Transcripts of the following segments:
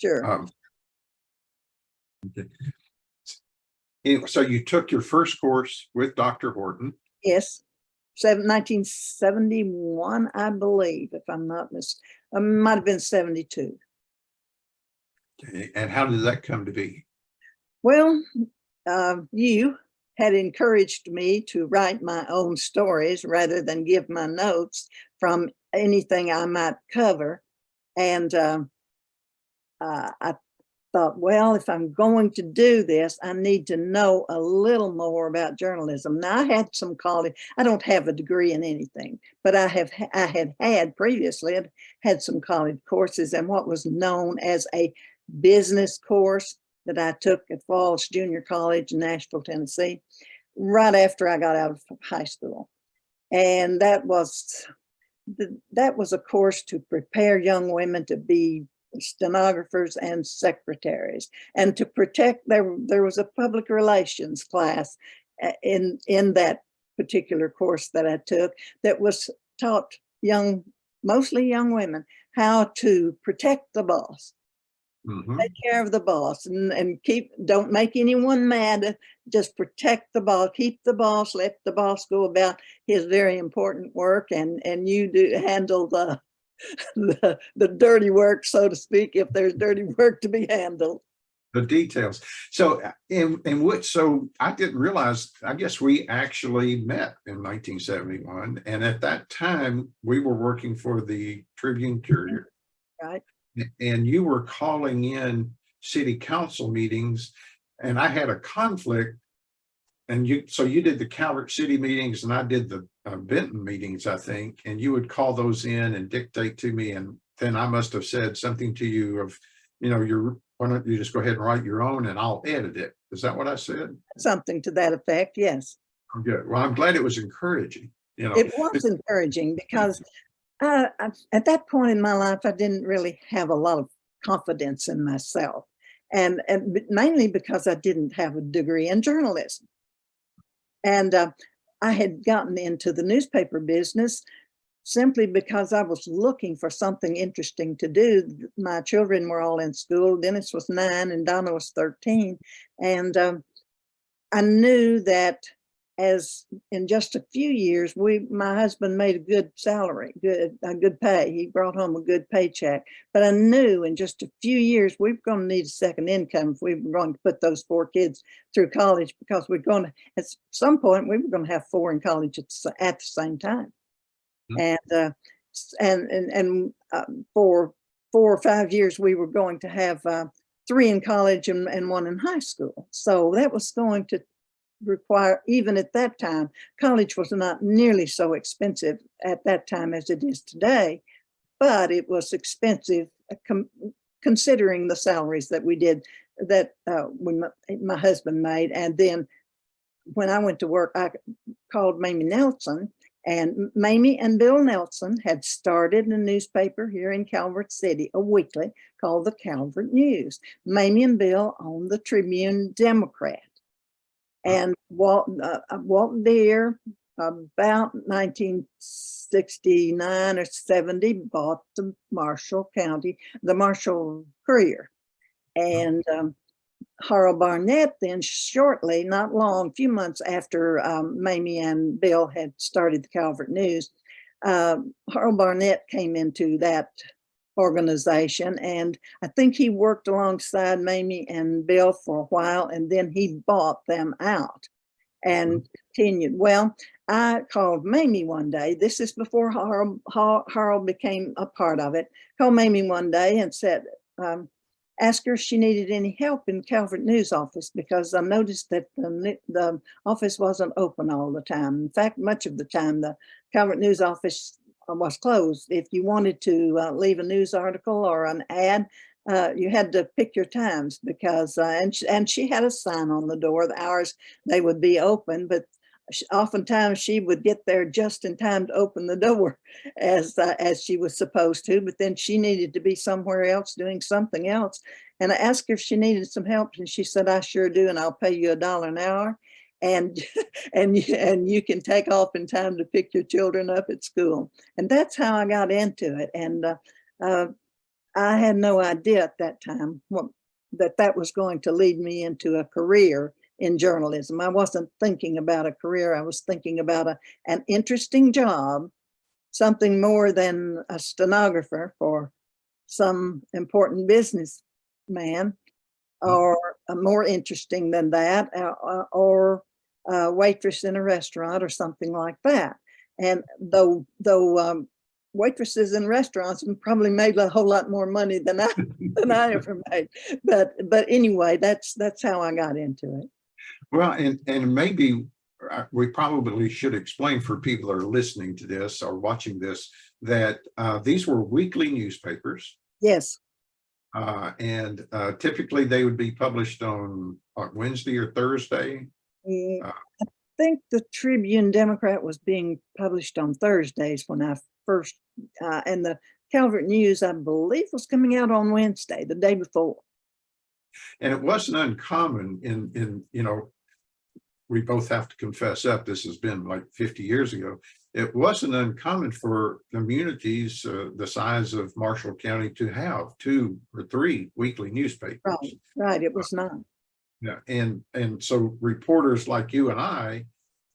Sure. Okay. So you took your first course with Dr. Horton. Yes. 1971, I believe, if I'm not mistaken. Might have been 72. Okay. And how did that come to be? Well, you had encouraged me to write my own stories rather than give my notes from anything I might cover. And I thought, well, if I'm going to do this, I need to know a little more about journalism. Now, I had some college. I don't have a degree in anything, but I had previously had some college courses and what was known as a business course that I took at Falls Junior College in Nashville, Tennessee, right after I got out of high school. And that was a course to prepare young women to be stenographers and secretaries, and to protect. There was a public relations class in that particular course that I took that was taught mostly young women, how to protect the boss. Take care of the boss and don't make anyone mad. Just protect the boss, keep the boss, let the boss go about his very important work, and you handle the dirty work, so to speak, if there's dirty work to be handled. The details. So so I didn't realize, I guess we actually met in 1971. And at that time we were working for the Tribune-Courier. Right. And you were calling in city council meetings, and I had a conflict. And you did the Calvert City meetings, and I did the Benton meetings, I think. And you would call those in and dictate to me, and then I must have said something to you of, why don't you just go ahead and write your own, and I'll edit it. Is that what I said? Something to that effect, yes. I'm good. Well, I'm glad it was encouraging. It was encouraging because at that point in my life, I didn't really have a lot of confidence in myself, and mainly because I didn't have a degree in journalism. And I had gotten into the newspaper business simply because I was looking for something interesting to do. My children were all in school. Dennis was 9 and Donna was 13. And I knew that as in just a few years, my husband made a good salary, a good pay. He brought home a good paycheck. But I knew in just a few years, we were going to need a second income if we were going to put those 4 kids through college, because at some point, we were going to have 4 in college at the same time. Mm-hmm. And for 4 or 5 years, we were going to have 3 in college and 1 in high school. So that was going to require, even at that time, college was not nearly so expensive at that time as it is today, but it was expensive considering the salaries that my husband made. And then when I went to work, I called Mamie Nelson, and Mamie and Bill Nelson had started a newspaper here in Calvert City, a weekly called the Calvert News. Mamie and Bill owned the Tribune-Democrat. And Walt Deere, about 1969 or 70, bought the Marshall Courier. And Harold Barnett then shortly, not long, a few months after Mamie and Bill had started the Calvert News, Harold Barnett came into that organization, and I think he worked alongside Mamie and Bill for a while, and then he bought them out and continued. Well, I called Mamie one day. This is before Harold became a part of it. Called Mamie one day and said, asked her if she needed any help in Calvert News office, because I noticed that the office wasn't open all the time. In fact, much of the time, the Calvert News office was closed. If you wanted to leave a news article or an ad, you had to pick your times, because and she had a sign on the door, the hours they would be open, but oftentimes she would get there just in time to open the door as she was supposed to, but then she needed to be somewhere else doing something else. And I asked her if she needed some help, and she said, "I sure do, and I'll pay you $1 an hour. And you can take off in time to pick your children up at school." And that's how I got into it. And I had no idea at that time that was going to lead me into a career in journalism. I wasn't thinking about a career. I was thinking about an interesting job, something more than a stenographer for some important businessman, or more interesting than that, or a waitress in a restaurant or something like that. And though waitresses in restaurants probably made a whole lot more money than I ever made. But anyway, that's how I got into it. Well, and maybe we probably should explain for people that are listening to this or watching this that these were weekly newspapers. Yes. And typically they would be published on Wednesday or Thursday. I think the Tribune Democrat was being published on Thursdays when I first, and the Calvert News, I believe, was coming out on Wednesday, the day before. And it wasn't uncommon in we both have to confess up, this has been like 50 years ago. It wasn't uncommon for communities the size of Marshall County to have 2 or 3 weekly newspapers. Right, it was not. Yeah, and so reporters like you and I,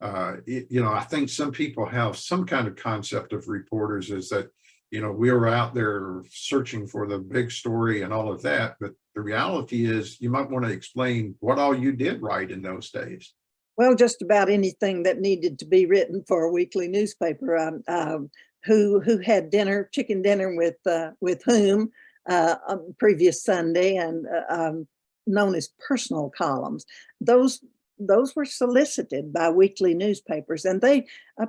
I think some people have some kind of concept of reporters is that, we were out there searching for the big story and all of that. But the reality is you might want to explain what all you did write in those days. Well, just about anything that needed to be written for a weekly newspaper. Who had dinner, chicken dinner with whom on previous Sunday, and known as personal columns. Those were solicited by weekly newspapers, and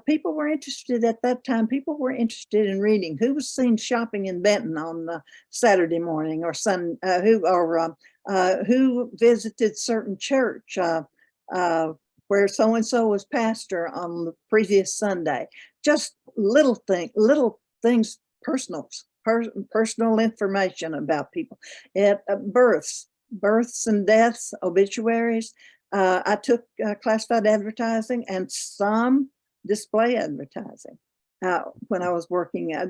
people were interested at that time. People were interested in reading who was seen shopping in Benton on Saturday morning, or who visited certain church, where so-and-so was pastor on the previous Sunday. Just little things, personal information about people. Births and deaths, obituaries. I took classified advertising and some display advertising when I was working at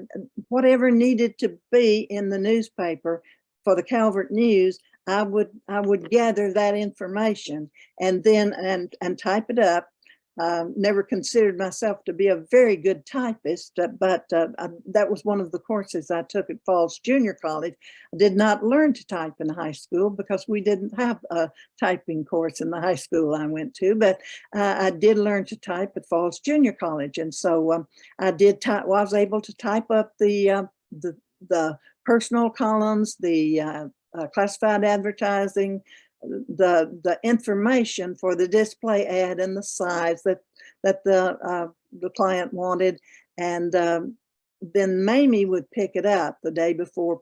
whatever needed to be in the newspaper for the Calvert News. I would gather that information and then and type it up. Never considered myself to be a very good typist, but that was one of the courses I took at Falls Junior College. I did not learn to type in high school because we didn't have a typing course in the high school I went to, but I did learn to type at Falls Junior College. And so I was able to type up the personal columns, the classified advertising, the information for the display ad and the size that the client wanted, and then Mamie would pick it up the day before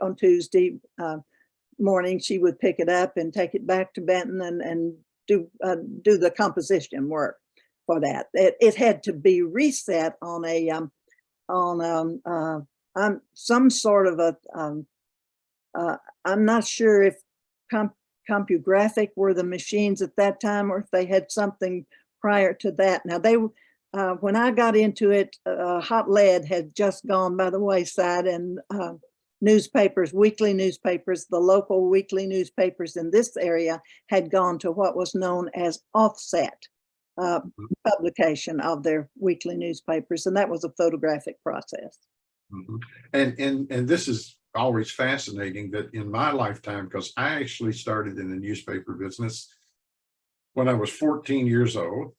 on Tuesday morning. She would pick it up and take it back to Benton and do the composition work for that. It had to be reset on some sort of a I'm not sure if CompuGraphic were the machines at that time, or if they had something prior to that. Now when I got into it, hot lead had just gone by the wayside, and newspapers, weekly newspapers, the local weekly newspapers in this area had gone to what was known as offset publication of their weekly newspapers, and that was a photographic process. Mm-hmm. And this is always fascinating that in my lifetime, because I actually started in the newspaper business when I was 14 years old,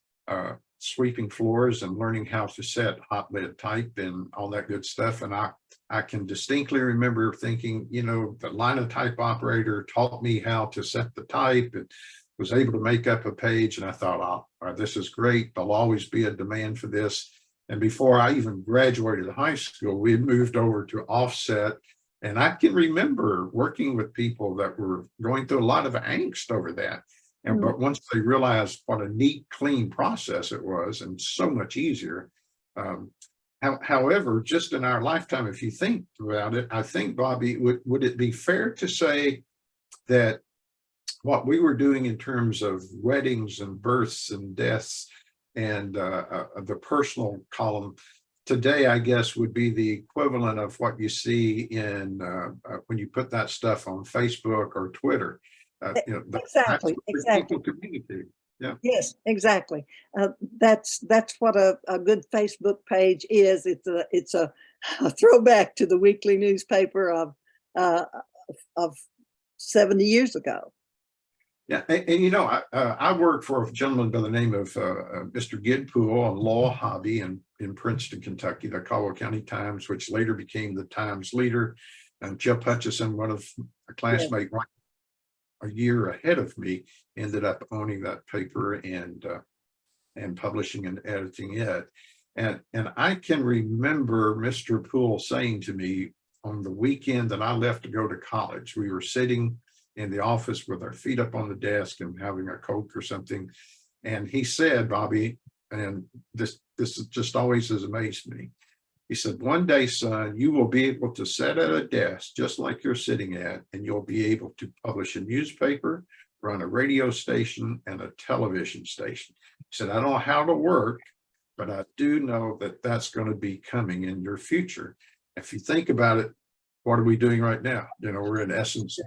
sweeping floors and learning how to set hot lead type and all that good stuff. And I can distinctly remember thinking, the linotype operator taught me how to set the type and was able to make up a page. And I thought, oh, this is great. There'll always be a demand for this. And before I even graduated high school, we had moved over to offset. And I can remember working with people that were going through a lot of angst over that. And but once they realized what a neat, clean process it was, and so much easier. However, just in our lifetime, if you think about it, I think, Bobbie, would it be fair to say that what we were doing in terms of weddings and births and deaths and the personal column today, I guess, would be the equivalent of what you see in when you put that stuff on Facebook or Twitter. That's Exactly, where exactly. people communicate. Yeah. Yes, exactly. That's what a good Facebook page is. It's a throwback to the weekly newspaper of 70 years ago. Yeah, and I worked for a gentleman by the name of Mr. Gidpool on Law Hobby in Princeton, Kentucky, the Caldwell County Times, which later became the Times Leader. And Jeff Hutchison, one of a classmate, right a year ahead of me, ended up owning that paper and publishing and editing it. And I can remember Mr. Poole saying to me on the weekend that I left to go to college, we were sitting in the office with our feet up on the desk and having a Coke or something. And he said, Bobbie, and this just always has amazed me. He said, one day, son, you will be able to sit at a desk just like you're sitting at, and you'll be able to publish a newspaper, run a radio station, and a television station. He said, I don't know how to work, but I do know that that's going to be coming in your future. If you think about it, what are we doing right now? We're in essence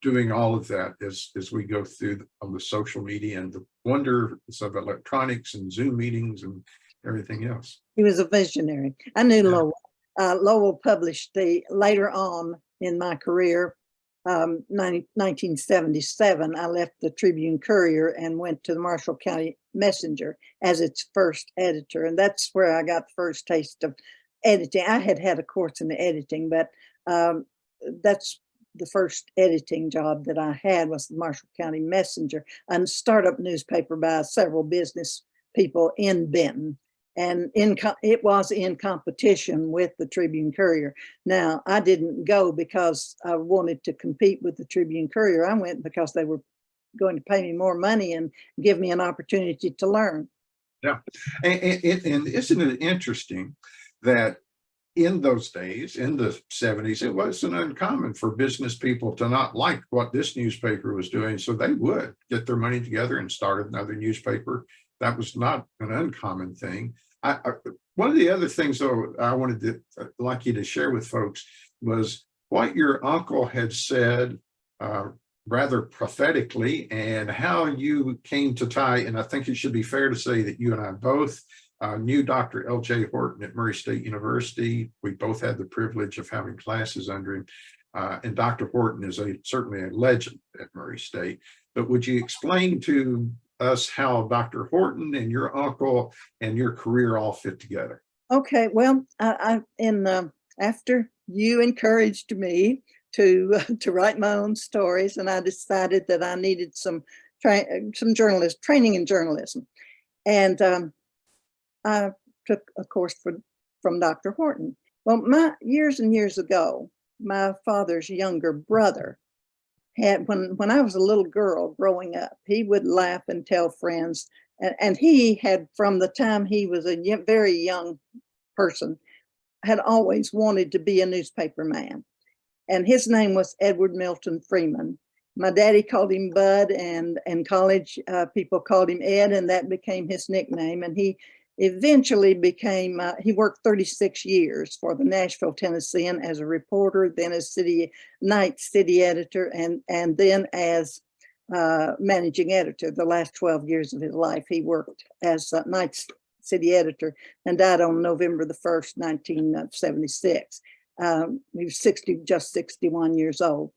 doing all of that as we go through on the social media and the wonders of electronics and Zoom meetings and everything else. He was a visionary. I knew Lowell. Lowell published later on in my career, 1977, I left the Tribune-Courier and went to the Marshall County Messenger as its first editor. And that's where I got the first taste of editing. I had a course in editing, but that's the first editing job that I had was the Marshall County Messenger, a startup newspaper by several business people in Benton. And it was in competition with the Tribune-Courier. Now, I didn't go because I wanted to compete with the Tribune-Courier. I went because they were going to pay me more money and give me an opportunity to learn. Yeah, and isn't it interesting that in those days, in the 70s, it wasn't uncommon for business people to not like what this newspaper was doing. So they would get their money together and start another newspaper. That was not an uncommon thing. One of the other things, though, I wanted to like you to share with folks was what your uncle had said rather prophetically and how you came to tie. And I think it should be fair to say that you and I both knew Dr. L.J. Horton at Murray State University. We both had the privilege of having classes under him. And Dr. Horton is certainly a legend at Murray State. But would you explain to us how Dr. Horton and your uncle and your career all fit together? Okay, well, after you encouraged me to write my own stories, and I decided that I needed some training in journalism, and I took a course from Dr. Horton. Well, years and years ago, my father's younger brother had, when I was a little girl growing up, he would laugh and tell friends, and he had, from the time he was a very young person, had always wanted to be a newspaper man. And his name was Edward Milton Freeman. My daddy called him Bud, and college people called him Ed, and that became his nickname. And he eventually became, he worked 36 years for the Nashville Tennessean as a reporter, then as night city editor, and then as managing editor. The last 12 years of his life, he worked as night city editor and died on November the 1st, 1976. He was just 61 years old.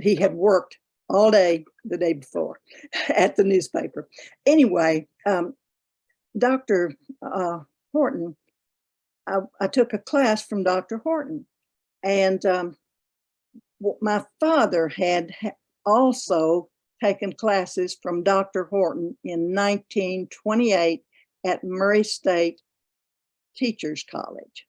He had worked all day the day before at the newspaper. Anyway, Dr. Horton, I took a class from Dr. Horton, and my father had also taken classes from Dr. Horton in 1928 at Murray State Teachers College.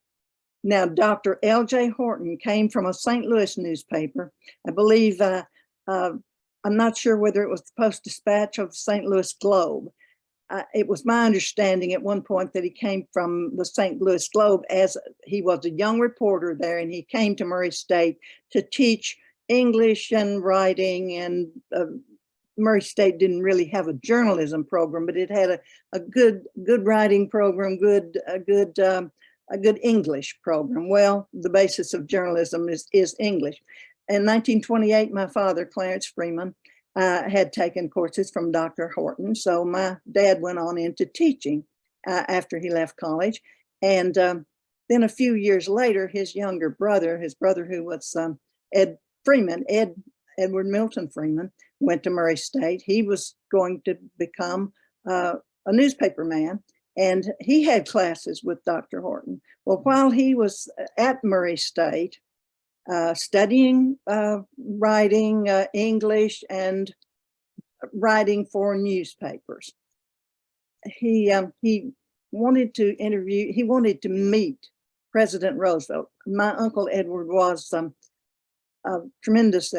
Now, Dr. L.J. Horton came from a St. Louis newspaper. I believe, I'm not sure whether it was the Post-Dispatch or the St. Louis Globe. It was my understanding at one point that he came from the St. Louis Globe, as he was a young reporter there, and he came to Murray State to teach English and writing, and Murray State didn't really have a journalism program, but it had a good writing program, good a good English program. Well, the basis of journalism is English. In 1928, my father, Clarence Freeman, had taken courses from Dr. Horton. So my dad went on into teaching after he left college. And then a few years later, his younger brother, who was Ed Freeman, Edward Milton Freeman, went to Murray State. He was going to become a newspaper man, and he had classes with Dr. Horton. Well, while he was at Murray State, studying writing English and writing for newspapers, he wanted to meet President Roosevelt. My uncle Edward was tremendous.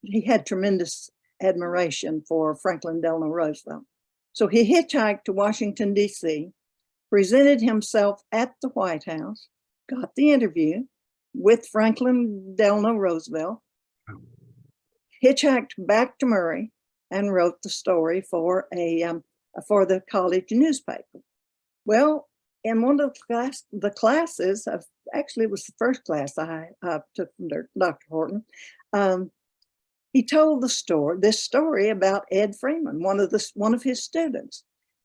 He had tremendous admiration for Franklin Delano Roosevelt. So he hitchhiked to Washington, D.C., presented himself at the White House, got the interview with Franklin Delano Roosevelt, hitchhiked back to Murray, and wrote the story for the college newspaper. Well, in one of the classes, actually it was the first class I took from Dr. Horton, he told this story about Ed Freeman, one of his students.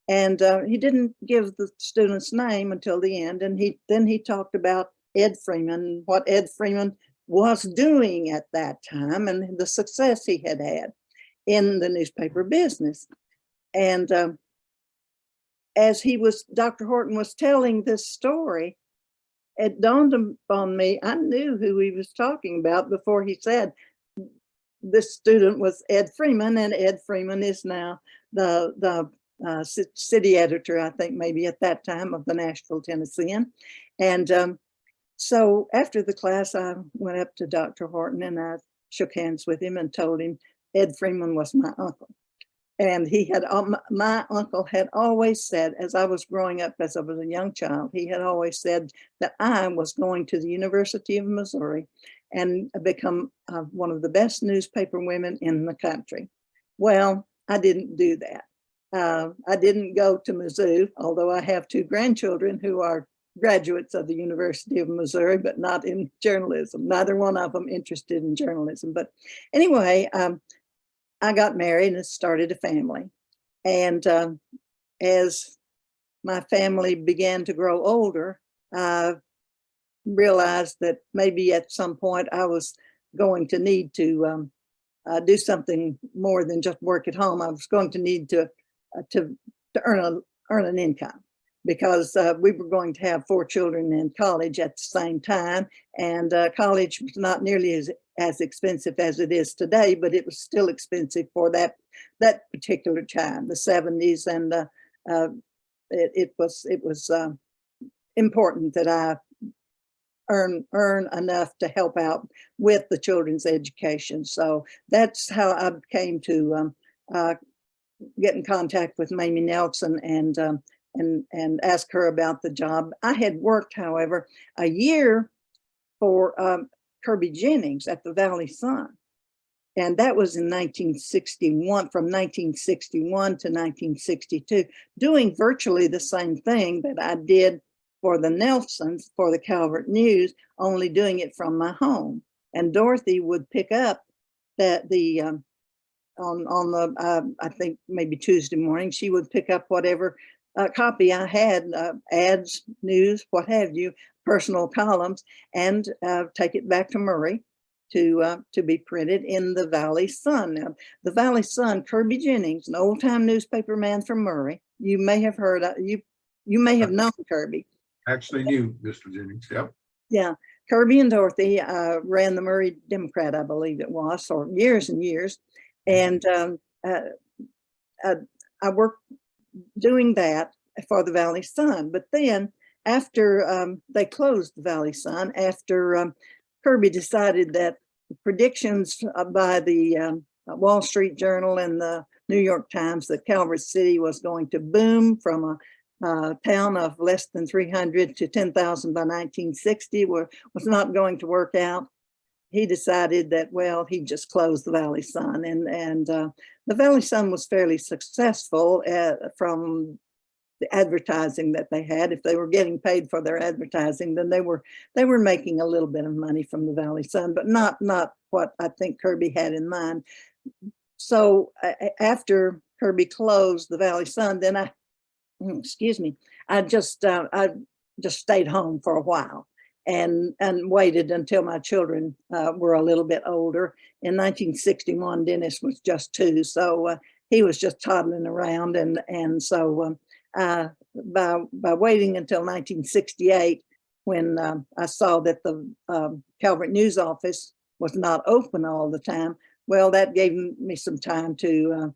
And he didn't give the student's name until the end. And then he talked about Ed Freeman, what Ed Freeman was doing at that time, and the success he had in the newspaper business. And as Dr. Horton was telling this story, it dawned upon me, I knew who he was talking about before he said this student was Ed Freeman, and Ed Freeman is now the city editor, I think maybe at that time, of the Nashville Tennessean. And so after the class, I went up to Dr. Horton and I shook hands with him and told him Ed Freeman was my uncle. And my uncle had always said, as I was growing up, as I was a young child, he had always said that I was going to the University of Missouri and become one of the best newspaper women in the country. Well, I didn't do that. I didn't go to Mizzou, although I have two grandchildren who are graduates of the University of Missouri, but not in journalism. Neither one of them interested in journalism. But anyway, I got married and started a family. And as my family began to grow older, I realized that maybe at some point I was going to need to do something more than just work at home. I was going to need to earn an income, because we were going to have 4 children in college at the same time, and college was not nearly as expensive as it is today, but it was still expensive for that particular time, the 70s, and it was important that I earn enough to help out with the children's education. So that's how I came to get in contact with Mamie Nelson and ask her about the job. I had worked, however, a year for Kirby Jennings at the Valley Sun. And that was in 1961, from 1961 to 1962, doing virtually the same thing that I did for the Nelsons, for the Calvert News, only doing it from my home. And Dorothy would pick up on the I think maybe Tuesday morning, she would pick up whatever copy I had, ads, news, what have you, personal columns, and take it back to Murray to be printed in the Valley Sun. Now, the Valley Sun, Kirby Jennings, an old-time newspaper man from Murray, you may have heard, you may have known Kirby. Actually knew Mr. Jennings, yep. Yeah, Kirby and Dorothy ran the Murray Democrat, I believe it was, for years and years. And I worked doing that for the Valley Sun. But then after they closed the Valley Sun, after Kirby decided that predictions by the Wall Street Journal and the New York Times that Calvert City was going to boom from a town of less than 300 to 10,000 by 1960 was not going to work out. He decided that, well, he'd just close the Valley Sun. And the Valley Sun was fairly successful from the advertising that they had. If they were getting paid for their advertising, then they were making a little bit of money from the Valley Sun, but not what I think Kirby had in mind. So after Kirby closed the Valley Sun, then excuse me, I just stayed home for a while and waited until my children were a little bit older. In 1961, Dennis was just 2, so he was just toddling around, and so by waiting until 1968, when I saw that the Calvert News office was not open all the time, well, that gave me some time to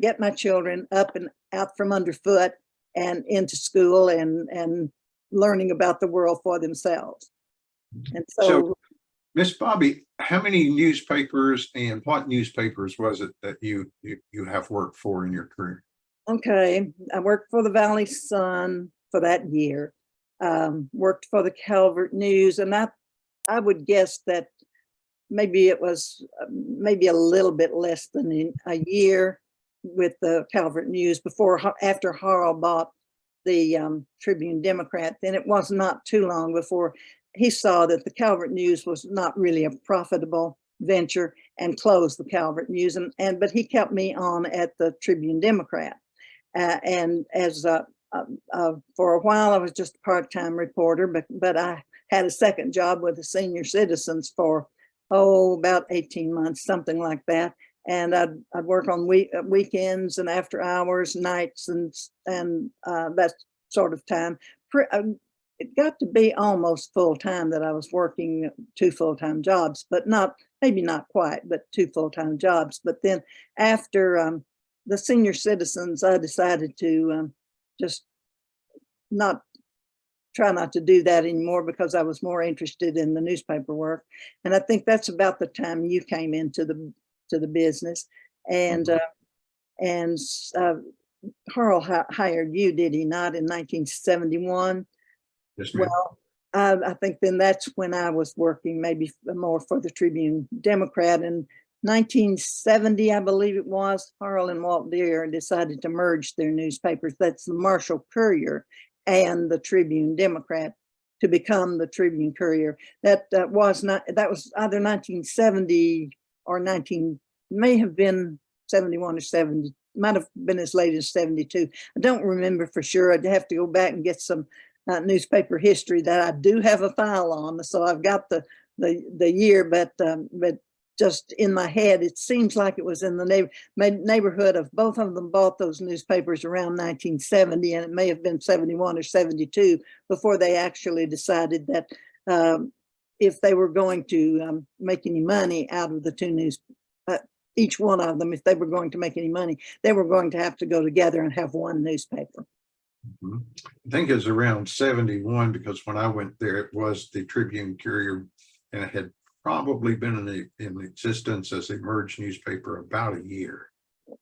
get my children up and out from underfoot and into school and learning about the world for themselves. And so Miss Bobbie, how many newspapers and what newspapers was it that you have worked for in your career? Okay, I worked for the Valley Sun for that year, worked for the Calvert News, and I would guess that maybe it was maybe a little bit less than a year with the Calvert News after Harl bought the Tribune-Democrat. Then it was not too long before he saw that the Calvert News was not really a profitable venture and closed the Calvert News. But he kept me on at the Tribune-Democrat. And as for a while, I was just a part-time reporter, but I had a second job with the Senior Citizens for about 18 months, something like that. And I'd work on weekends and after hours, nights, and that sort of time. It got to be almost full time that I was working 2 full-time jobs, but maybe not quite, but 2 full-time jobs. But then after the Senior Citizens, I decided to just try not to do that anymore because I was more interested in the newspaper work. And I think that's about the time you came into the business, and Harl hired you, did he not, in 1971? Yes, ma'am. Well, I think then that's when I was working maybe more for the Tribune-Democrat. In 1970, I believe it was, Harl and Walt Deere decided to merge their newspapers. That's the Marshall-Courier and the Tribune-Democrat to become the Tribune-Courier. That was either 1970 or may have been 71 or 70, might have been as late as 72. I don't remember for sure. I'd have to go back and get some newspaper history that I do have a file on. So I've got the year, but just in my head, it seems like it was in the neighborhood of both of them bought those newspapers around 1970, and it may have been 71 or 72 before they actually decided that if they were going to make any money out of the 2 news, each one of them, if they were going to make any money, they were going to have to go together and have one newspaper. Mm-hmm. I think it was around 71 because when I went there, it was the Tribune-Courier, and it had probably been in existence as a merged newspaper about a year.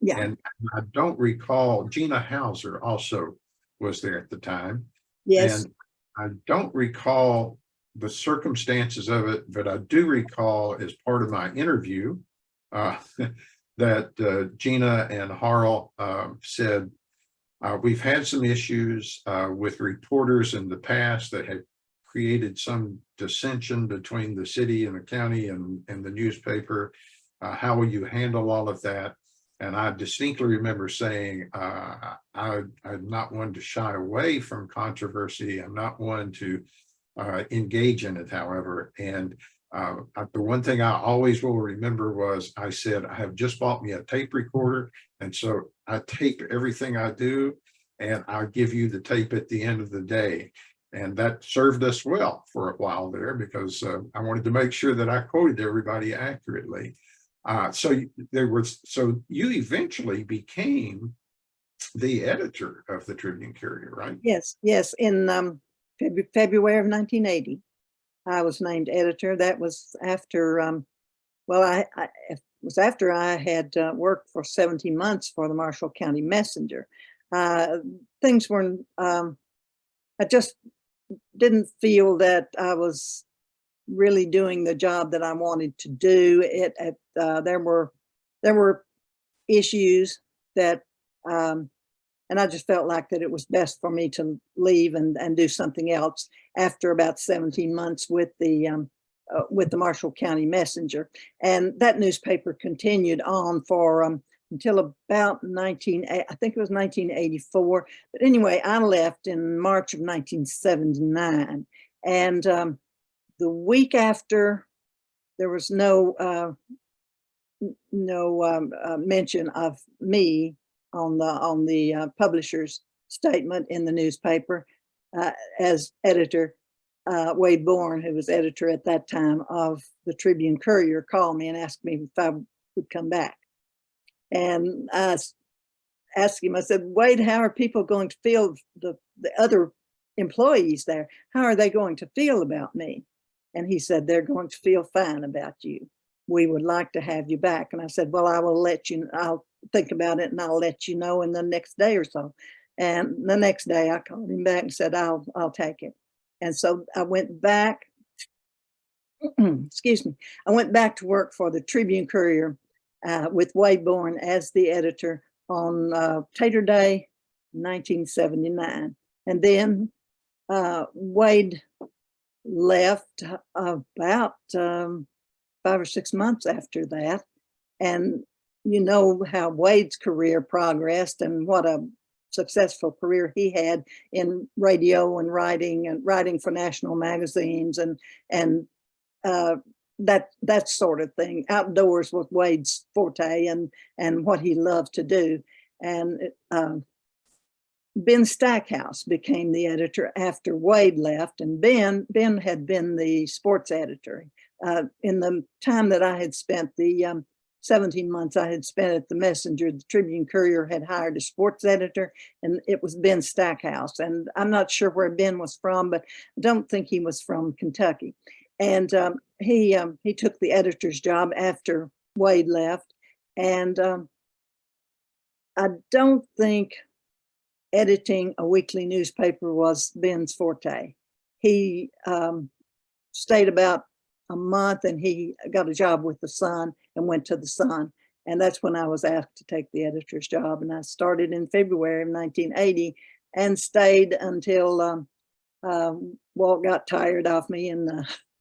Yeah. And I don't recall, Gina Hauser also was there at the time. Yes. And I don't recall the circumstances of it, but I do recall as part of my interview that Gina and Harl said, we've had some issues with reporters in the past that had created some dissension between the city and the county and the newspaper. How will you handle all of that? And I distinctly remember saying, I'm not one to shy away from controversy. I'm not one to engage in it, however. And the one thing I always will remember was I said, I have just bought me a tape recorder. And so I tape everything I do, and I'll give you the tape at the end of the day. And that served us well for a while there because I wanted to make sure that I quoted everybody accurately. So you eventually became the editor of the Tribune-Courier, right? Yes. In February of 1980, I was named editor. That was after, it was after I had worked for 17 months for the Marshall County Messenger. Things were, I just didn't feel that I was really doing the job that I wanted to do. There were issues that, and And I just felt like that it was best for me to leave and do something else after about 17 months with the Marshall County Messenger. And that newspaper continued on for until about I think it was 1984. But anyway, I left in March of 1979. And the week after, there was no mention of me on the publisher's statement in the newspaper as editor. Wade Bourne, who was editor at that time of the Tribune-Courier, called me and asked me if I would come back. And I asked him, I said, Wade, how are people going to feel, the other employees there, how are they going to feel about me? And he said, they're going to feel fine about you. We would like to have you back. And I said, well, I'll think about it and I'll let you know in the next day or so. And the next day I called him back and said, I'll take it. And so I went back, excuse me, I went back to work for the Tribune-Courier with Wade Bourne as the editor on Tater Day, 1979. And then Wade left about 5 or 6 months after that. And you know how Wade's career progressed and what a successful career he had in radio and writing for national magazines and that sort of thing. Outdoors was Wade's forte and what he loved to do. And Ben Stackhouse became the editor after Wade left, and Ben had been the sports editor. In the time that I had spent, the 17 months I had spent at the Messenger, the Tribune-Courier had hired a sports editor, and it was Ben Stackhouse. And I'm not sure where Ben was from, but I don't think he was from Kentucky. And he took the editor's job after Wade left. And I don't think editing a weekly newspaper was Ben's forte. He stayed about a month and he got a job with the Sun and went to the Sun. And that's when I was asked to take the editor's job. And I started in February of 1980 and stayed until Walt got tired of me in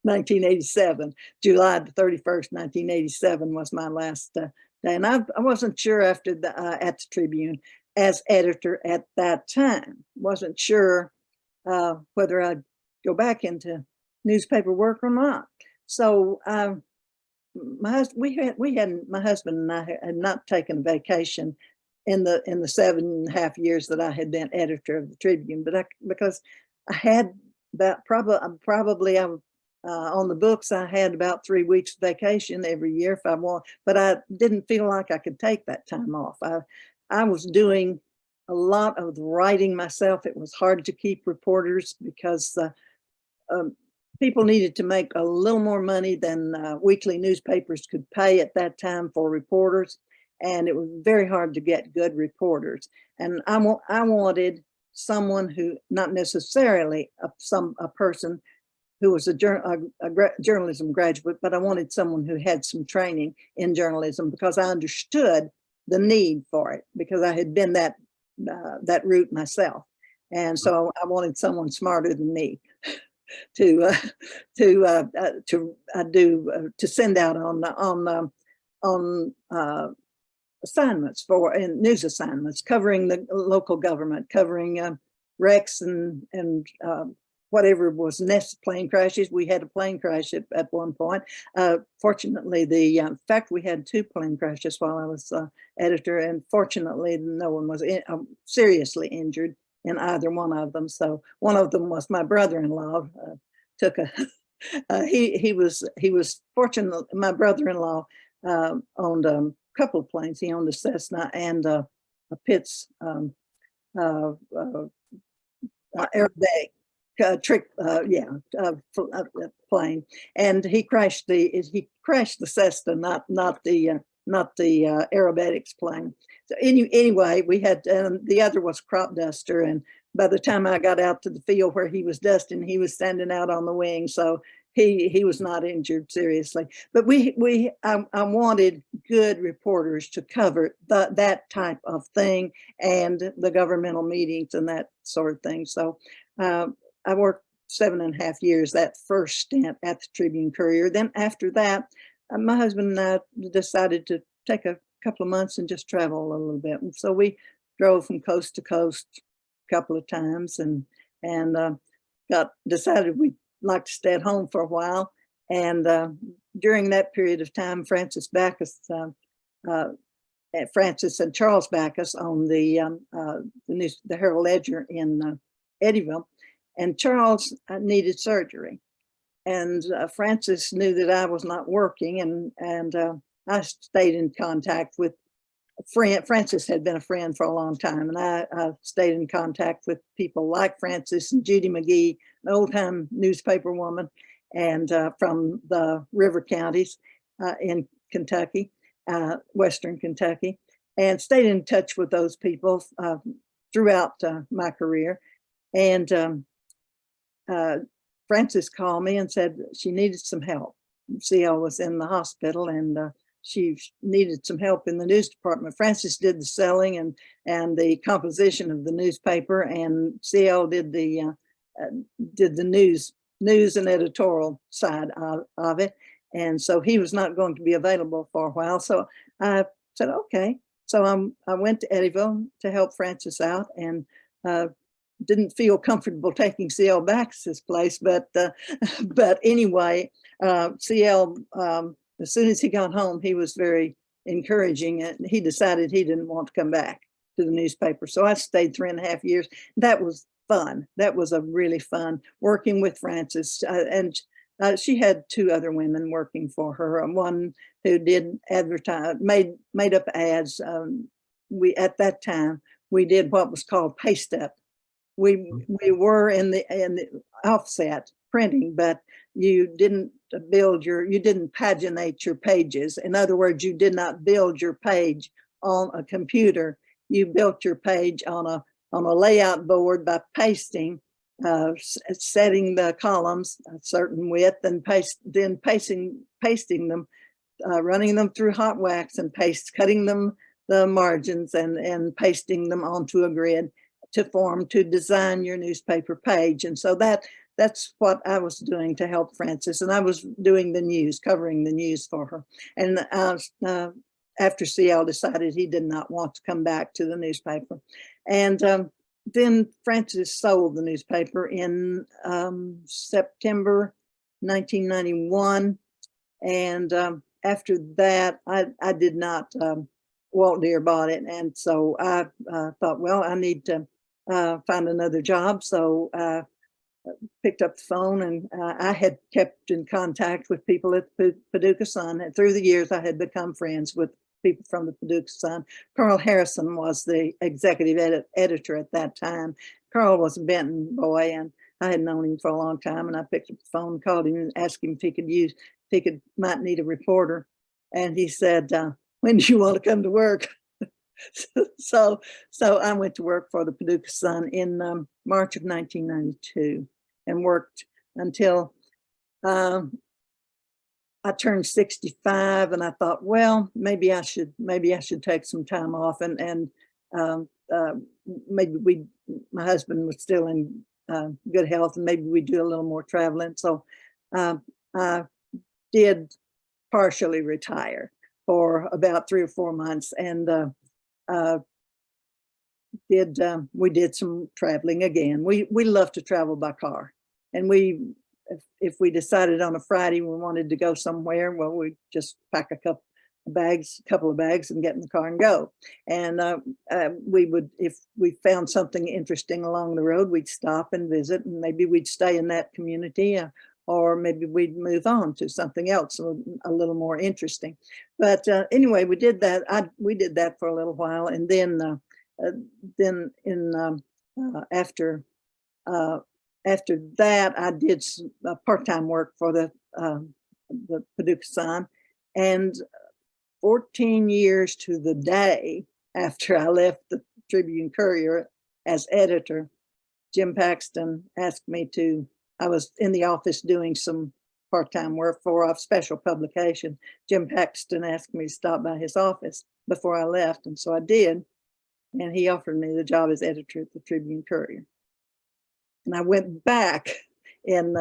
1987. July the 31st, 1987 was my last day. And I wasn't sure after at the Tribune as editor at that time. Wasn't sure whether I'd go back into newspaper work or not. So my husband and I had not taken a vacation in the 7.5 years that I had been editor of the Tribune, but because I had about probably on the books I had about 3 weeks vacation every year if I want, but I didn't feel like I could take that time off. I was doing a lot of the writing myself. It was hard to keep reporters because people needed to make a little more money than weekly newspapers could pay at that time for reporters. And it was very hard to get good reporters. And I wanted someone who, not necessarily a person who was a journalism graduate, but I wanted someone who had some training in journalism because I understood the need for it because I had been that route myself. And so I wanted someone smarter than me to send out on assignments in news assignments covering the local government, covering wrecks and whatever was plane crashes. We had a plane crash at one point. Fortunately, in fact, we had 2 plane crashes while I was editor, and fortunately, no one was seriously injured in either one of them. So one of them was my brother-in-law. He was fortunate. My brother-in-law owned a couple of planes. He owned a Cessna and a Pitts aerobatic plane, and he crashed the Cessna, not the aerobatics plane. So anyway, we had the other was crop duster, and by the time I got out to the field where he was dusting, he was standing out on the wing. So he was not injured seriously, but I wanted good reporters to cover that type of thing and the governmental meetings and that sort of thing. So I worked 7.5 years, that first stint at the Tribune-Courier. Then after that, my husband and I decided to take a couple of months and just travel a little bit. And so we drove from coast to coast a couple of times and decided we'd like to stay at home for a while. And during that period of time, Francis and Charles Backus owned the Herald Ledger in Eddyville, and Charles needed surgery. And Francis knew that I was not working, and I stayed in contact with a friend. Francis had been a friend for a long time, and I stayed in contact with people like Francis and Judy McGee, an old-time newspaper woman, and from the river counties in Kentucky, Western Kentucky, and stayed in touch with those people throughout my career. And Frances called me and said she needed some help. CL was in the hospital and she needed some help in the news department. Frances did the selling and the composition of the newspaper, and CL did the news and editorial side of it. And so he was not going to be available for a while. So I said, okay. So I went to Eddyville to help Frances out, and didn't feel comfortable taking CL back to his place, but anyway, CL, as soon as he got home, he was very encouraging, and he decided he didn't want to come back to the newspaper. So I stayed 3.5 years. That was fun. That was a really fun working with Frances, and she had 2 other women working for her. One who did advertise, made up ads. We at that time we did what was called paste up. We were in the offset printing, but you didn't paginate your pages. In other words, you did not build your page on a computer. You built your page on a layout board by pasting, setting the columns a certain width, and then pasting them, running them through hot wax and cutting them the margins and pasting them onto a grid to design your newspaper page. And so that's what I was doing to help Frances, and I was doing the news, covering the news for her. And after CL decided he did not want to come back to the newspaper, and then Frances sold the newspaper in September 1991, and after that I did not. Walt Deere bought it, and so I thought, well, I need to find another job. So I picked up the phone, and I had kept in contact with people at the Paducah Sun. And through the years, I had become friends with people from the Paducah Sun. Carl Harrison was the executive editor at that time. Carl was a Benton boy, and I had known him for a long time. And I picked up the phone, called him, and asked him if he might need a reporter. And he said, when do you want to come to work? So I went to work for the Paducah Sun in March of 1992, and worked until I turned 65. And I thought, well, maybe I should take some time off, and maybe my husband was still in good health, and maybe we'd do a little more traveling. So I did partially retire for about 3 or 4 months, and we did some traveling again. We love to travel by car, and if we decided on a Friday we wanted to go somewhere, well, we just pack a couple of bags and get in the car and go. And we would, if we found something interesting along the road, we'd stop and visit, and maybe we'd stay in that community, or maybe we'd move on to something else a little more interesting. But anyway, we did that. We did that for a little while, and then after that, I did some part-time work for the Paducah Sun, and 14 years to the day after I left the Tribune-Courier as editor, Jim Paxton asked me to. I was in the office doing some part-time work for a special publication. Jim Paxton asked me to stop by his office before I left, and so I did. And he offered me the job as editor at the Tribune-Courier. And I went back in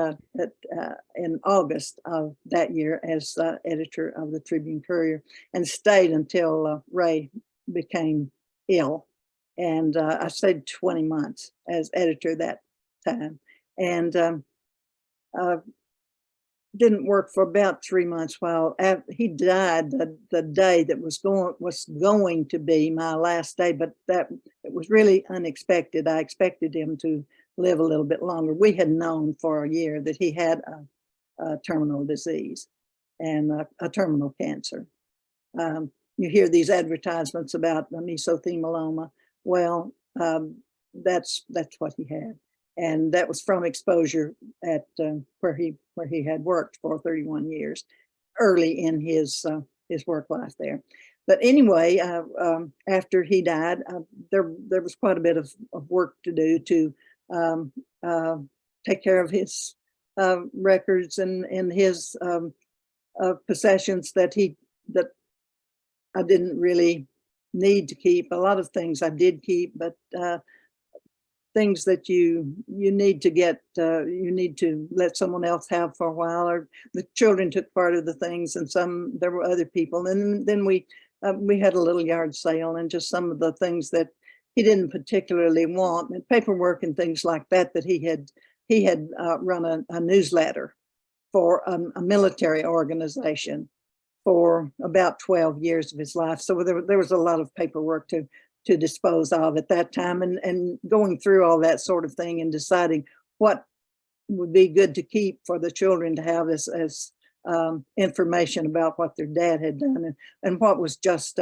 August of that year as editor of the Tribune-Courier, and stayed until Ray became ill. And I stayed 20 months as editor that time, and didn't work for about 3 months while he died the day that was going to be my last day, but it was really unexpected. I expected him to live a little bit longer. We had known for a year that he had a terminal disease and a terminal cancer. You hear these advertisements about mesothelioma. Well, that's what he had, and that was from exposure at where he had worked for 31 years, early in his work life there. But anyway, after he died, there was quite a bit of work to do to take care of his records and his possessions that I didn't really need to keep. A lot of things I did keep, but things that you need to get, you need to let someone else have for a while, or the children took part of the things, and there were other people. And then we had a little yard sale, and just some of the things that he didn't particularly want, and paperwork and things like that, that he had run a newsletter for a military organization for about 12 years of his life. So there was a lot of paperwork to dispose of at that time, and going through all that sort of thing and deciding what would be good to keep for the children to have as information about what their dad had done, and what was just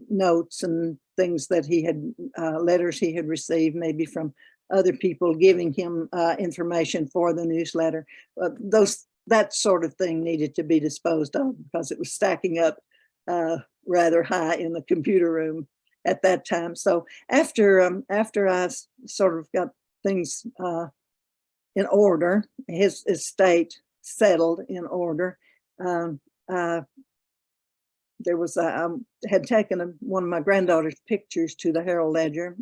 notes and things that he had, letters he had received maybe from other people giving him information for the newsletter. That sort of thing needed to be disposed of because it was stacking up rather high in the computer room at that time. So after I sort of got things in order, his estate settled in order, there was had taken one of my granddaughter's pictures to the Herald Ledger.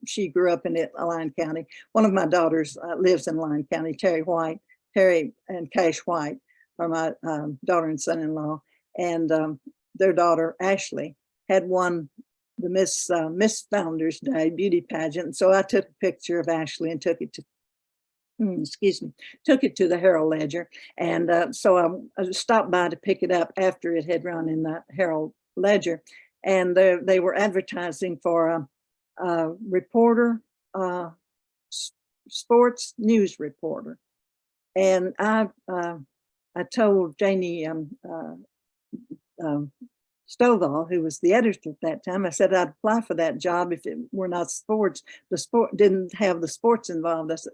She grew up in Lyon County. One of my daughters lives in Lyon County. Terry and Cash White are my daughter and son-in-law, and their daughter Ashley had won the Miss Founders Day beauty pageant. So I took a picture of Ashley and took it to the Herald Ledger, and so I stopped by to pick it up after it had run in the Herald Ledger, and they were advertising for a reporter, sports news reporter. And I told Janie Stovall, who was the editor at that time, I said I'd apply for that job if it were not sports. The sport didn't have the sports involved. I said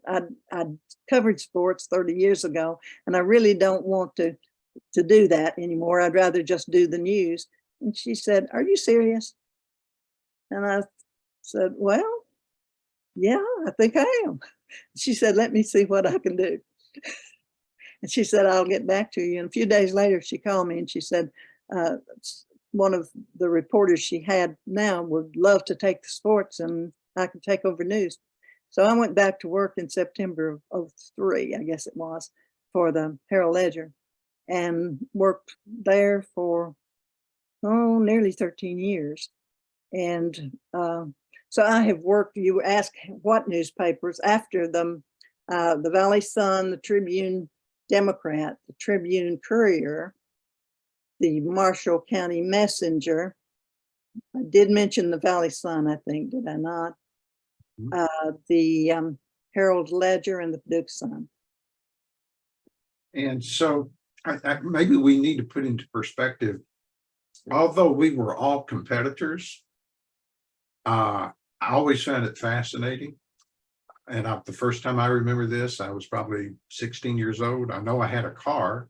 I'd covered sports 30 years ago, and I really don't want to do that anymore. I'd rather just do the news. And she said, "Are you serious?" And I said, "Well, yeah, I think I am." She said, "Let me see what I can do." And she said, "I'll get back to you." And a few days later, she called me and she said, one of the reporters she had now would love to take the sports and I could take over news. So I went back to work in September of 03, I guess it was, for the Herald Ledger, and worked there for, nearly 13 years. And so I have worked, you ask what newspapers, after them, the Valley Sun, the Tribune-Democrat, the Tribune-Courier, the Marshall County Messenger. I did mention the Valley Sun, I think, did I not? The Herald Ledger and the Paducah Sun. And so maybe we need to put into perspective, although we were all competitors, I always found it fascinating. And the first time I remember this, I was probably 16 years old. I know I had a car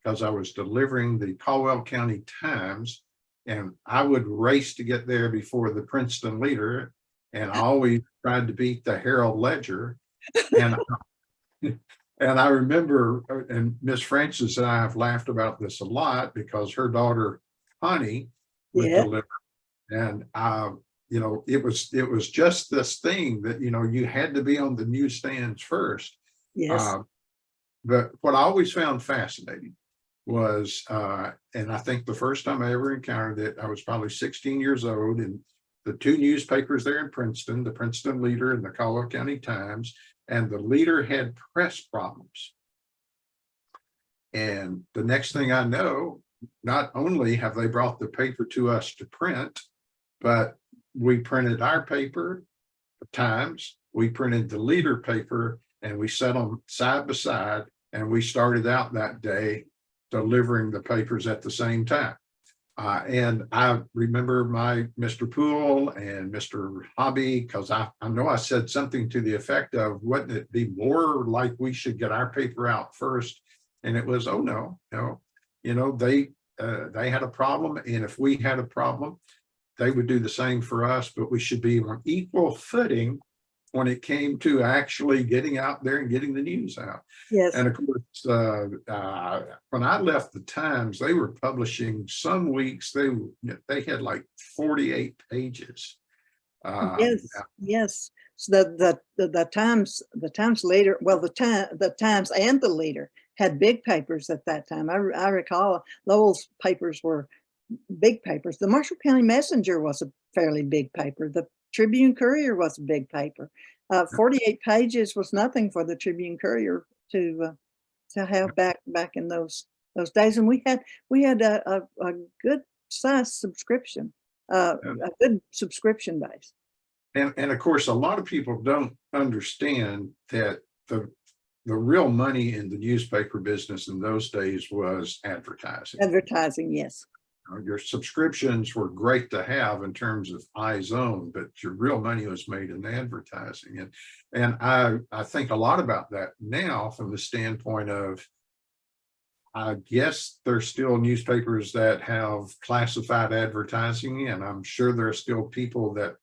because I was delivering the Caldwell County Times, and I would race to get there before the Princeton Leader, and I always tried to beat the Herald Ledger. And And I remember, and Miss Francis and I have laughed about this a lot because her daughter, Honey, would Yeah, deliver. And it was just this thing that, you had to be on the newsstands first. yes, Uh, but what I always found fascinating was, and I think the first time I ever encountered it, I was probably 16 years old, and the two newspapers there in Princeton, the Princeton Leader and the Collier County Times, and the Leader had press problems. And the next thing I know, not only have they brought the paper to us to print, but we printed our paper, the Times, we printed the Leader paper, and we set them side by side, and we started out that day delivering the papers at the same time. And I remember my Mr. Poole and Mr. Hobby, because I know I said something to the effect of, wouldn't it be more like we should get our paper out first? And it was, oh, no, they had a problem. And if we had a problem, they would do the same for us, but we should be on equal footing when it came to actually getting out there and getting the news out. yes. And of course, when I left the Times, they were publishing some weeks, they had like 48 pages. Yes, yes. So the Times Leader, well, the Times and the Leader had big papers at that time. I recall Lowell's papers were big papers. The Marshall County Messenger was a fairly big paper. The Tribune-Courier was a big paper. 48 pages was nothing for the Tribune-Courier to have back in those days. And we had a good size subscription, a good subscription base. And of course, a lot of people don't understand that the real money in the newspaper business in those days was advertising. Advertising, yes. Your subscriptions were great to have in terms of eyes on, but your real money was made in advertising. And I think a lot about that now from the standpoint of, I guess there's still newspapers that have classified advertising, and I'm sure there are still people that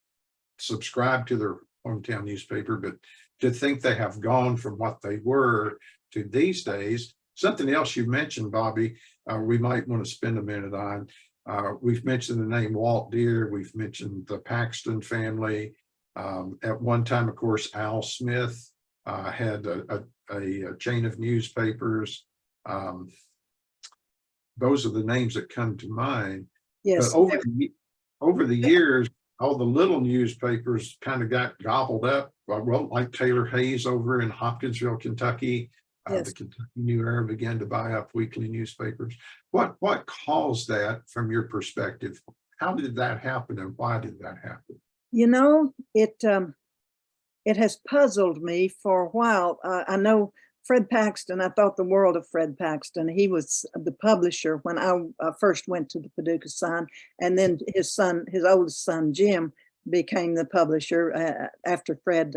subscribe to their hometown newspaper, but to think they have gone from what they were to these days. Something else you mentioned, Bobbie, we might want to spend a minute on. We've mentioned the name Walt Deer. We've mentioned the Paxton family. At one time, of course, Al Smith had a chain of newspapers. Those are the names that come to mind. Yes. But over the years, all the little newspapers kind of got gobbled up. Well, like Taylor Hayes over in Hopkinsville, Kentucky. Yes. The Kentucky New Era began to buy up weekly newspapers. What caused that from your perspective? How did that happen, and why did that happen? It has puzzled me for a while. I know Fred Paxton. I thought the world of Fred Paxton. He was the publisher when I first went to the Paducah Sun, and then his oldest son, Jim, became the publisher after Fred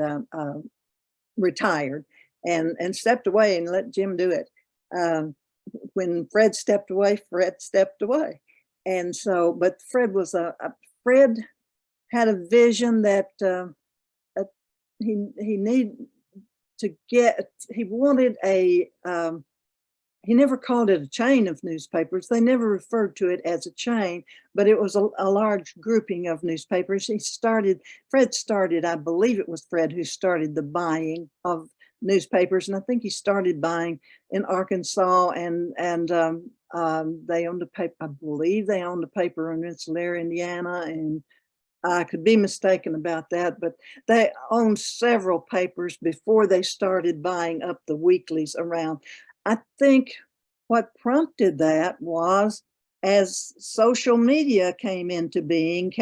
retired and stepped away and let Jim do it. When Fred stepped away, and so, but Fred was Fred had a vision that he needed to get. He wanted he never called it a chain of newspapers. They never referred to it as a chain, but it was a large grouping of newspapers. Fred started, I believe it was Fred who started the buying of newspapers, and I think he started buying in Arkansas, and they owned a paper. I believe they owned a paper in Rensselaer, Indiana, and I could be mistaken about that, but they owned several papers before they started buying up the weeklies around. I think what prompted that was as social media came into being,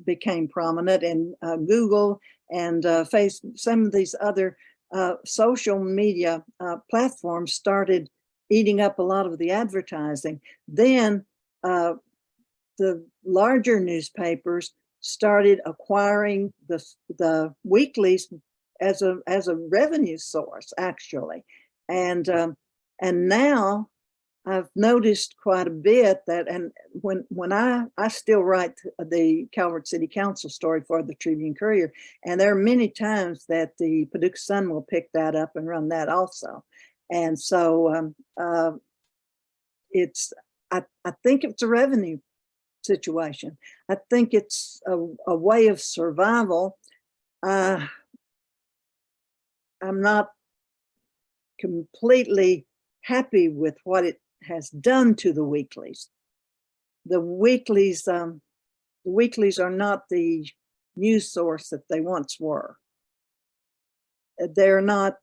became prominent, and Google and some of these other social media platforms started eating up a lot of the advertising. Then the larger newspapers started acquiring the weeklies as a revenue source, actually, and now I've noticed quite a bit that, and when I still write the Calvert City Council story for the Tribune-Courier, and there are many times that the Paducah Sun will pick that up and run that also. And so I think it's a revenue situation. I think it's a way of survival. I'm not completely happy with what it has done to the weeklies. The weeklies are not the news source that they once were. They're not.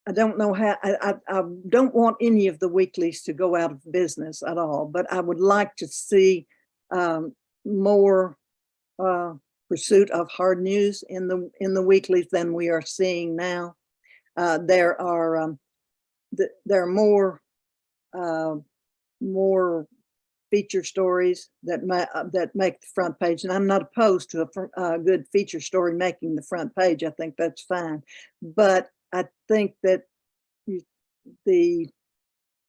I don't know how. I don't want any of the weeklies to go out of business at all. But I would like to see more pursuit of hard news in the weeklies than we are seeing now. There are more feature stories that make the front page, and I'm not opposed to a good feature story making the front page. I think that's fine, but I think that the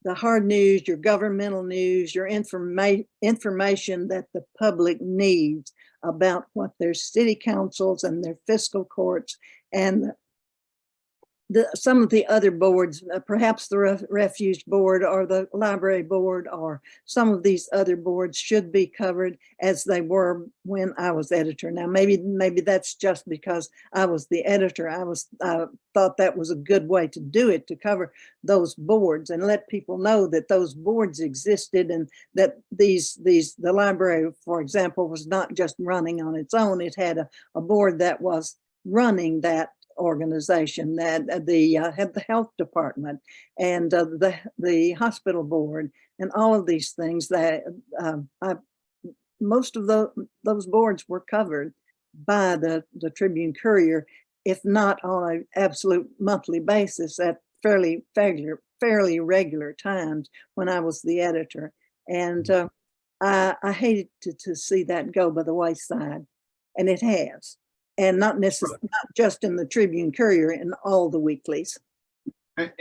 hard news, your governmental news, your information that the public needs about what their city councils and their fiscal courts and some of the other boards, perhaps the refuge board or the library board or some of these other boards should be covered as they were when I was editor. Now, maybe that's just because I was the editor. I thought that was a good way to do it, to cover those boards and let people know that those boards existed and that the library, for example, was not just running on its own. It had a board that was running that organization, that had the health department and the hospital board and all of these things. That most of those boards were covered by the Tribune-Courier, if not on an absolute monthly basis, at fairly regular times when I was the editor. And I hated to see that go by the wayside, and it has. And not just in the Tribune-Courier, in all the weeklies. And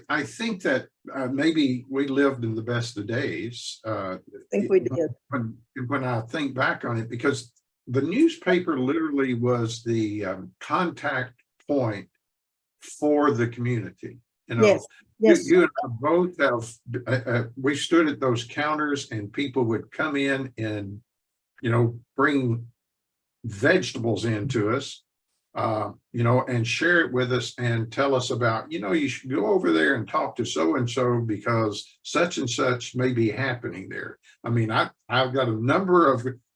I think that maybe we lived in the best of days. I think we did. When I think back on it, because the newspaper literally was the contact point for the community. Yes. You and I both have. We stood at those counters, and people would come in and bring vegetables into us, and share it with us and tell us about, you should go over there and talk to so-and-so because such and such may be happening there. I mean, I've got a number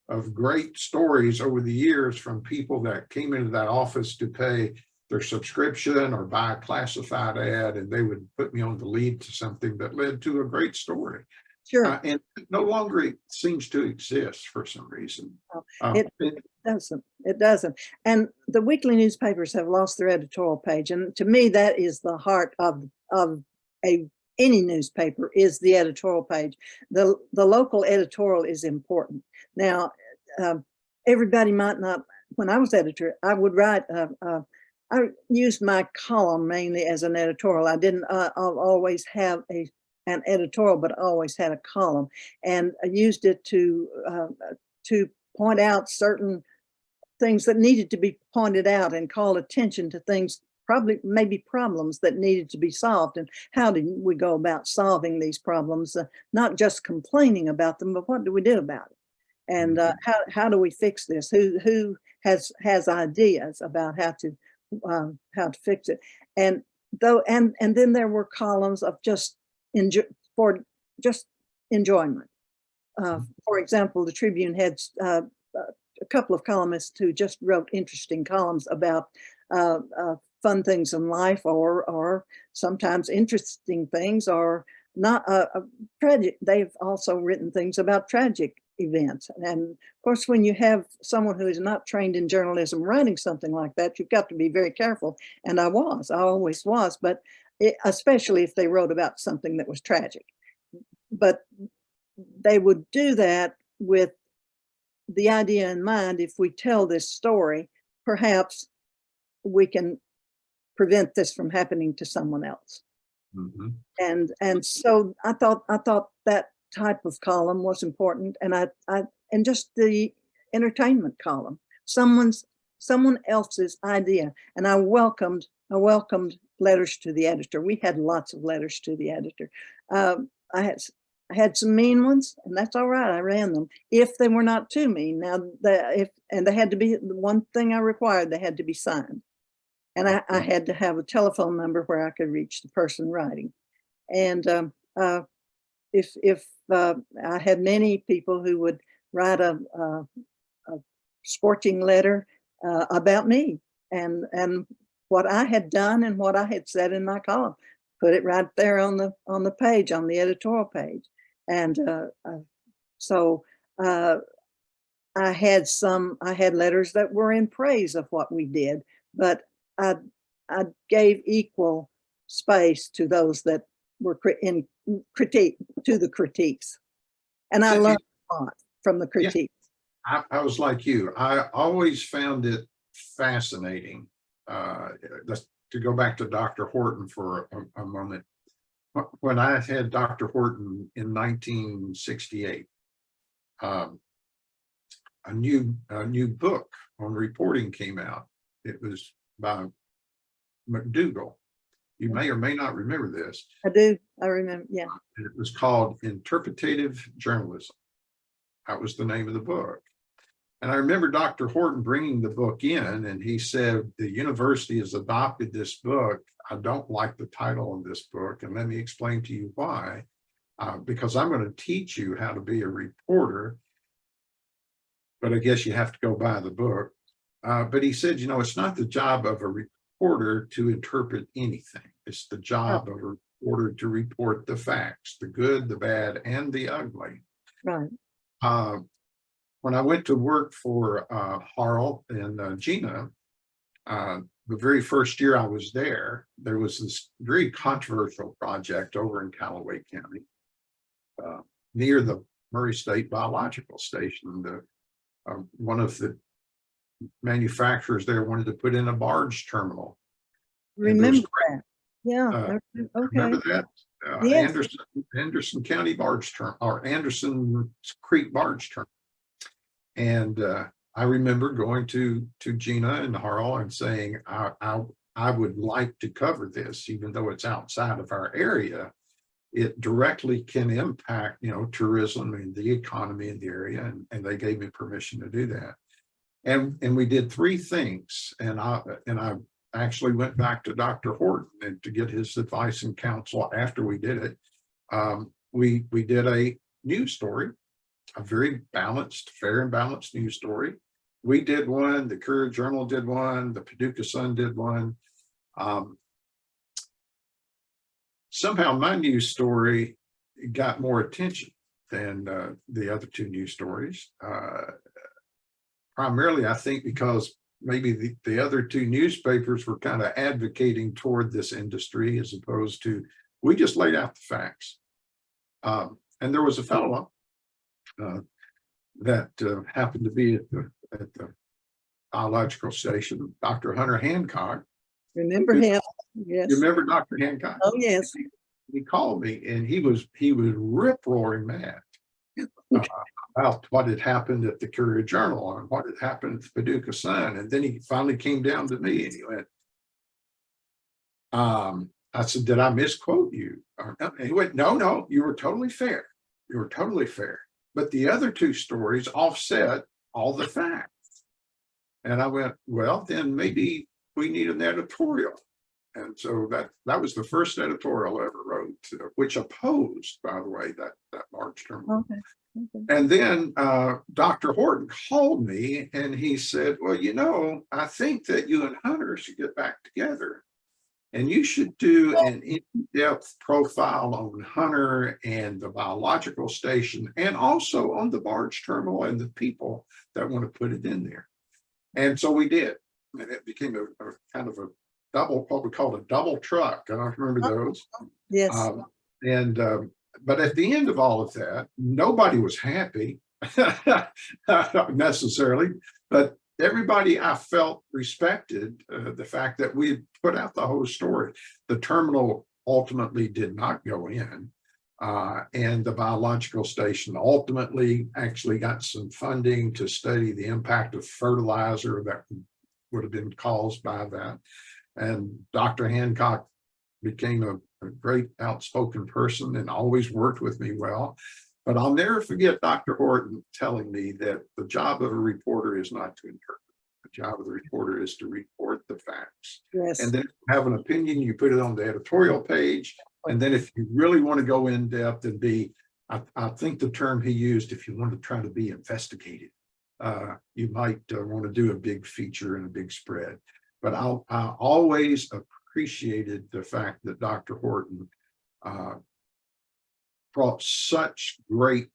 of great stories over the years from people that came into that office to pay their subscription or buy a classified ad, and they would put me on the lead to something that led to a great story. Sure. And no longer it seems to exist for some reason. It doesn't. And the weekly newspapers have lost their editorial page. And to me, that is the heart of any newspaper, is the editorial page. The local editorial is important. Now, everybody might not. When I was editor, I would write. I used my column mainly as an editorial. I didn't always have an editorial, but I always had a column, and I used it to point out certain things that needed to be pointed out and call attention to things, maybe problems that needed to be solved, and how did we go about solving these problems, not just complaining about them, but what do we do about it, and how do we fix this? Who has ideas about how to fix it? And then there were columns of just enjoyment. For example, the Tribune had a couple of columnists who just wrote interesting columns about fun things in life, or sometimes interesting things, or not tragic. They've also written things about tragic events. And of course, when you have someone who is not trained in journalism writing something like that, you've got to be very careful. And I always was, but especially if they wrote about something that was tragic. But they would do that with the idea in mind: if we tell this story, perhaps we can prevent this from happening to someone else. Mm-hmm. And so I thought that type of column was important, and I just the entertainment column, someone's someone else's idea. And I welcomed letters to the editor. We had lots of letters to the editor. I had some mean ones, and that's all right. I ran them if they were not too mean. Now, and they had to be, the one thing I required, they had to be signed. And I had to have a telephone number where I could reach the person writing. And if I had many people who would write a scorching letter about me and what I had done and what I had said in my column, put it right there on the page, on the editorial page. And so I had letters that were in praise of what we did, but I gave equal space to those that were in critique, to the critiques. And I learned a lot from the critiques. Yeah, I was like you. I always found it fascinating. To go back to Dr. Horton for a moment. When I had Dr. Horton in 1968, a new book on reporting came out. It was by McDougall. You may or may not remember this. I do. I remember. Yeah. It was called Interpretative Journalism. That was the name of the book. And I remember Dr. Horton bringing the book in, and he said, the university has adopted this book. I don't like the title of this book, and let me explain to you why. Because I'm going to teach you how to be a reporter, but I guess you have to go buy the book. But he said, it's not the job of a reporter to interpret anything. It's the job of a reporter to report the facts, the good, the bad, and the ugly. Right. When I went to work for Harl and Gina, the very first year I was there, there was this very controversial project over in Callaway County near the Murray State Biological Station. One of the manufacturers there wanted to put in a barge terminal. Remember that? Yeah. Okay. Remember that? Yes. Anderson County barge terminal, or Anderson Creek barge terminal. And I remember going to Gina and Harl and saying, I would like to cover this, even though it's outside of our area. It directly can impact, tourism and the economy in the area. And they gave me permission to do that. And we did three things. And I actually went back to Dr. Horton and to get his advice and counsel after we did it. We did a news story, a very balanced, fair and balanced news story. We did one, the Courier-Journal did one, the Paducah Sun did one. Somehow my news story got more attention than the other two news stories. Primarily, I think because maybe the other two newspapers were kind of advocating toward this industry as opposed to, we just laid out the facts. And there was a fellow that happened to be at the biological station, Dr. Hunter Hancock. Remember him? Yes. You remember Dr. Hancock? Oh, yes. He called me and he was rip roaring mad about what had happened at the Courier-Journal and what had happened at the Paducah Sun. And then he finally came down to me and he went, I said, did I misquote you? And he went, no, you were totally fair. You were totally fair. But the other two stories offset all the facts. And I went, well, then maybe we need an editorial. And so that was the first editorial I ever wrote, which opposed, by the way, that large term. Okay. And then Dr. Horton called me and he said, well, I think that you and Hunter should get back together. And you should do an in-depth profile on Hunter and the biological station, and also on the barge terminal and the people that want to put it in there. And so we did. And it became a kind of a double, what we called a double truck. I don't remember those. Yes. But at the end of all of that, nobody was happy, not necessarily, but everybody I felt respected the fact that we had put out the whole story. The terminal ultimately did not go in, and the biological station ultimately actually got some funding to study the impact of fertilizer that would have been caused by that. And Dr. Hancock became a great outspoken person and always worked with me well. But I'll never forget Dr. Horton telling me that the job of a reporter is not to interpret. The job of the reporter is to report the facts. Yes. And then if you have an opinion, you put it on the editorial page. And then if you really want to go in depth and be, I think the term he used, if you want to try to be investigative, you might want to do a big feature and a big spread. But I always appreciated the fact that Dr. Horton brought such great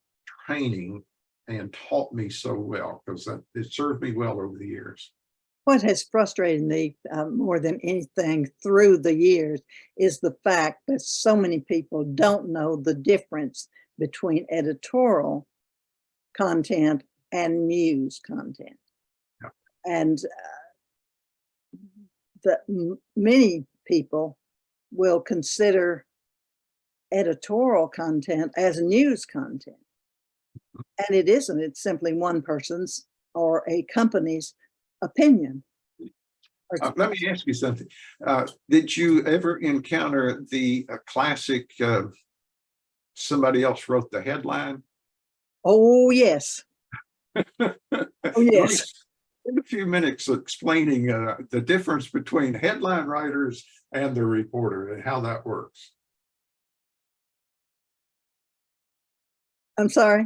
training and taught me so well, because it served me well over the years. What has frustrated me more than anything through the years is the fact that so many people don't know the difference between editorial content and news content. Yeah. And many people will consider editorial content as news content. And it isn't. It's simply one person's or a company's opinion. Let me ask you something. Did you ever encounter the classic, somebody else wrote the headline? Oh, yes. Oh, yes. In a few minutes explaining the difference between headline writers and the reporter and how that works. I'm sorry.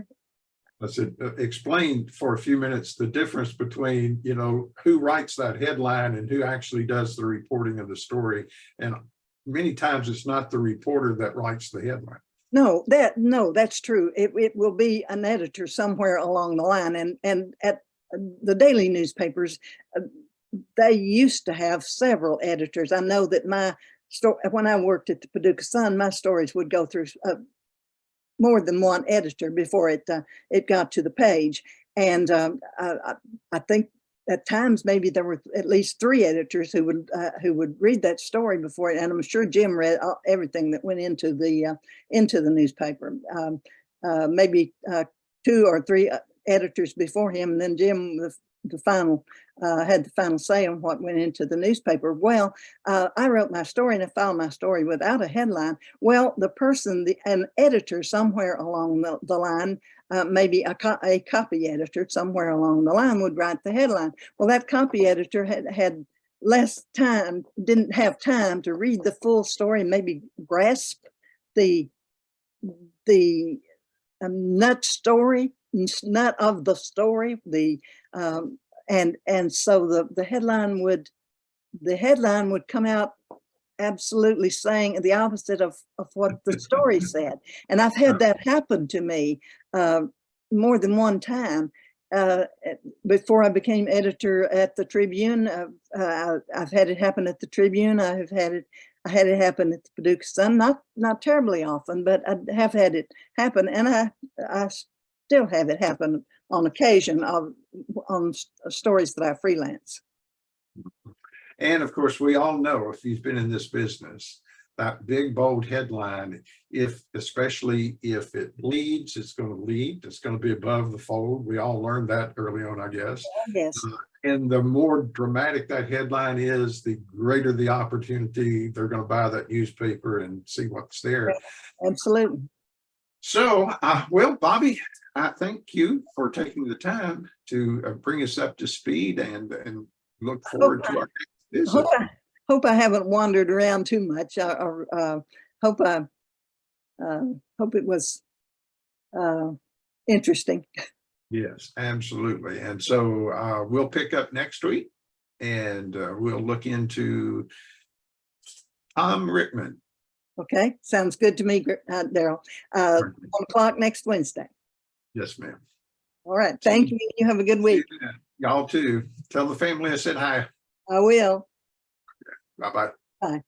I said, explain for a few minutes the difference between, who writes that headline and who actually does the reporting of the story. And many times it's not the reporter that writes the headline. No, that's true. It will be an editor somewhere along the line. And at the daily newspapers, they used to have several editors. I know that when I worked at the Paducah Sun, my stories would go through more than one editor before it got to the page. And I think at times maybe there were at least 3 editors who would read that story before it. And I'm sure Jim read everything that went into the newspaper. Maybe 2 or 3 editors before him, and then Jim the final had the final say on what went into the newspaper. Well, I wrote my story and I filed my story without a headline. Well, an editor somewhere along the line, maybe a copy editor somewhere along the line would write the headline. Well, that copy editor had less time, didn't have time to read the full story and maybe grasp the nut of the story, and so the headline would come out absolutely saying the opposite of what the story said. And I've had that happen to me more than one time. Before I became editor at the Tribune, I've had it happen at the Tribune. I had it happen at the Paducah Sun, not terribly often, but I have had it happen, and I still have it happen on occasion on stories that I freelance. And of course, we all know, if you've been in this business, that big bold headline, especially if it leads, it's going to lead. It's going to be above the fold. We all learned that early on, I guess. Yes. And the more dramatic that headline is, the greater the opportunity they're going to buy that newspaper and see what's there. Absolutely. So, well, Bobbie, I thank you for taking the time to bring us up to speed and look forward to our next visit. Hope I haven't wandered around too much. Hope it was interesting. Yes, absolutely. And so we'll pick up next week, and we'll look into Tom Rickman. Okay, sounds good to me, Daryl. 1 o'clock next Wednesday. Yes, ma'am. All right. Thank you. You have a good week. Y'all too. Tell the family I said hi. I will. Bye-bye. Bye.